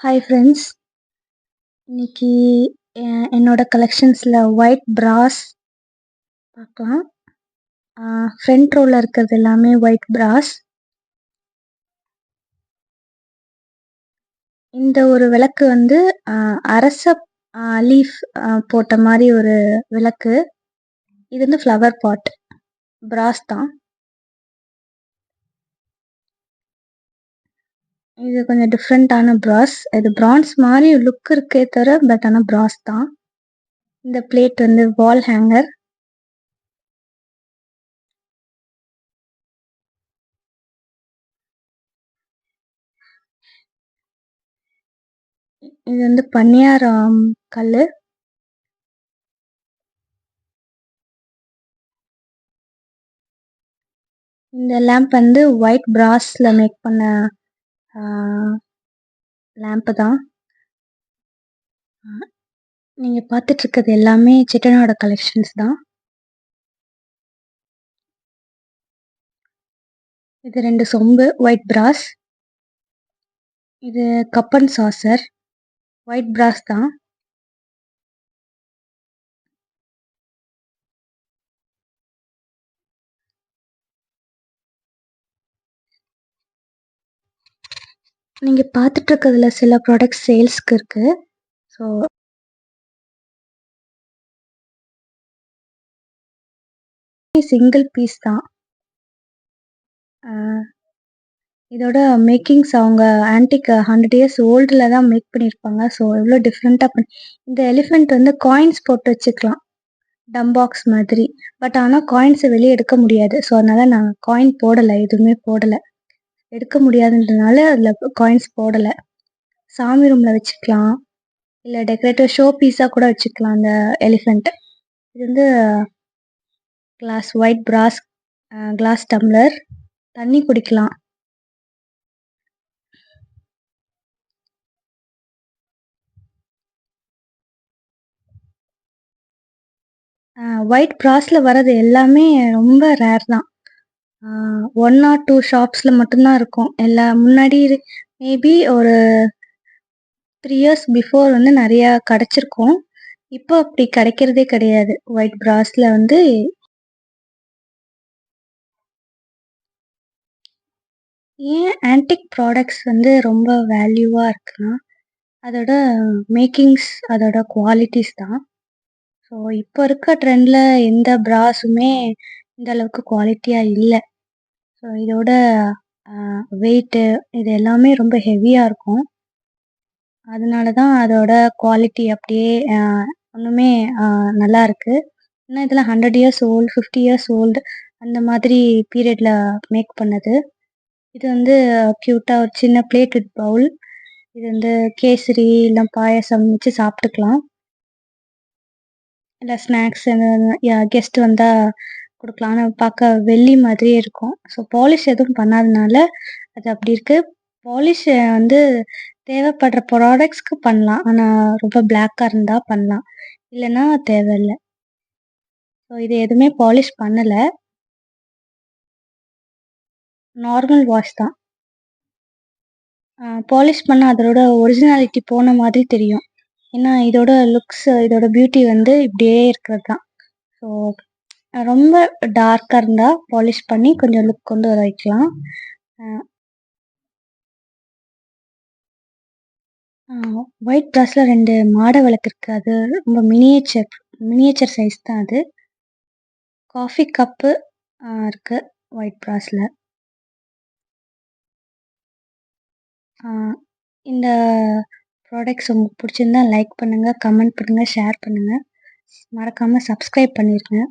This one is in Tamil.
Hi friends. இன்னைக்கு என்னோட கலெக்ஷன்ஸில் ஒயிட் பிராஸ் பார்க்கலாம். ஃப்ரண்ட் ரோவில் இருக்கிறது எல்லாமே ஒயிட் பிராஸ். இந்த ஒரு விளக்கு வந்து அரச லீஃப் போட்ட மாதிரி ஒரு விளக்கு. இது வந்து ஃப்ளவர் பாட் பிராஸ் தான். இது கொஞ்சம் டிஃப்ரெண்ட்டான பிராஸ். இது பிரான்ஸ் மாதிரி லுக் இருக்கே தவிர பட் ஆனால் பிராஸ் தான். இந்த பிளேட் வந்து வால் ஹேங்கர். இது வந்து பனியாரம் கல். இந்த லேம்ப் வந்து ஒயிட் பிராஸில் மேக் பண்ண லேம்ப்பு தான். நீங்கள் பார்த்துட்ருக்கிறது எல்லாமே சிட்டனோட கலெக்ஷன்ஸ் தான். இது 2 சொம்பு ஒயிட் பிராஸ். இது கப் அண்ட் சாசர் ஒயிட் பிராஸ் தான். நீங்கள் பார்த்துட்ருக்கிறதுல சில ப்ராடக்ட்ஸ் சேல்ஸ்க்கு இருக்குது. ஸோ சிங்கிள் பீஸ் தான். இதோட மேக்கிங்ஸ் அவங்க ஆன்டிக் 100 இயர்ஸ் ஓல்டில் தான் மேக் பண்ணியிருப்பாங்க. ஸோ எவ்வளோ டிஃப்ரெண்ட்டாக இந்த எலிஃபெண்ட் வந்து காயின்ஸ் போட்டு வச்சுக்கலாம், டம் பாக்ஸ் மாதிரி. பட் ஆனால் காயின்ஸை வெளியே எடுக்க முடியாது. ஸோ அதனால் நான் காயின் போடலை, எதுவுமே போடலை. எடுக்க முடியாதுன்றதுனால அதில் காயின்ஸ் போடலை. சாமி ரூமில் வச்சுக்கலாம், இல்லை டெக்கரேட்டிவ் ஷோ பீஸாக கூட வச்சுக்கலாம் அந்த எலிஃபெண்ட். இது வந்து கிளாஸ் ஒயிட் பிராஸ் கிளாஸ் டம்ளர். தண்ணி குடிக்கலாம். ஒயிட் பிராஸில் வர்றது எல்லாமே ரொம்ப ரேர் தான். 1 or 2 ஷாப்ஸில் மட்டும்தான் இருக்கும். முன்னாடி மேபி ஒரு 3 இயர்ஸ் பிஃபோர் வந்து நிறையா கிடச்சிருக்கும். இப்போ அப்படி கிடைக்கிறதே கிடையாது. ஒயிட் பிராஸில் வந்து ஏன் ஆன்டிக் ப்ராடக்ட்ஸ் வந்து ரொம்ப வேல்யூவாக இருக்குன்னா, அதோட மேக்கிங்ஸ், அதோட குவாலிட்டிஸ் தான். ஸோ இப்போ இருக்க ட்ரெண்டில் எந்த பிராஸுமே இந்த அளவுக்கு குவாலிட்டியாக இல்லை. ஸோ இதோட வெயிட்டு இது எல்லாமே ரொம்ப ஹெவியாக இருக்கும். அதனால தான் அதோட குவாலிட்டி அப்படியே ஒன்றுமே நல்லா இருக்குது. ஏன்னா இதெல்லாம் 100 இயர்ஸ் ஓல்டு, 50 இயர்ஸ் ஓல்டு அந்த மாதிரி பீரியடில் மேக் பண்ணது. இது வந்து க்யூட்டாக ஒரு சின்ன பிளேட் வித் பவுல். இது வந்து கேசரி இல்லை பாயசம் வச்சு சாப்பிட்டுக்கலாம், இல்லை ஸ்நாக்ஸ் கெஸ்ட் வந்தால் கொடுக்கலாம். ஆனால் பார்க்க வெள்ளி மாதிரியே இருக்கும். ஸோ பாலிஷ் எதுவும் பண்ணாதனால அது அப்படி இருக்குது. பாலிஷ் வந்து தேவைப்படுற ப்ராடக்ட்ஸ்க்கு பண்ணலாம். ஆனால் ரொம்ப பிளாக்காக இருந்தால் பண்ணலாம், இல்லைன்னா தேவையில்லை. ஸோ இது எதுவுமே பாலிஷ் பண்ணலை, நார்மல் வாஷ் தான். பாலிஷ் பண்ணால் அதோட ஒரிஜினாலிட்டி போன மாதிரி தெரியும். ஏன்னா இதோட லுக்ஸ், இதோட பியூட்டி வந்து இப்படியே இருக்கிறது தான். ஸோ ரொம்ப டார்க்காக இருந்தால் பாலிஷ் பண்ணி கொஞ்சம் லுக் கொண்டு வர வைக்கலாம். ஒயிட் பிராஸில் 2 மாட விளக்கு இருக்குது. அது ரொம்ப மினியேச்சர் சைஸ் தான் அது. காஃபி கப்பு இருக்குது ஒயிட் பிராஸில். இந்த ப்ராடக்ட்ஸ் உங்களுக்கு பிடிச்சிருந்தா லைக் பண்ணுங்கள், கமெண்ட் பண்ணுங்கள், ஷேர் பண்ணுங்கள். மறக்காமல் சப்ஸ்கிரைப் பண்ணிடுங்க.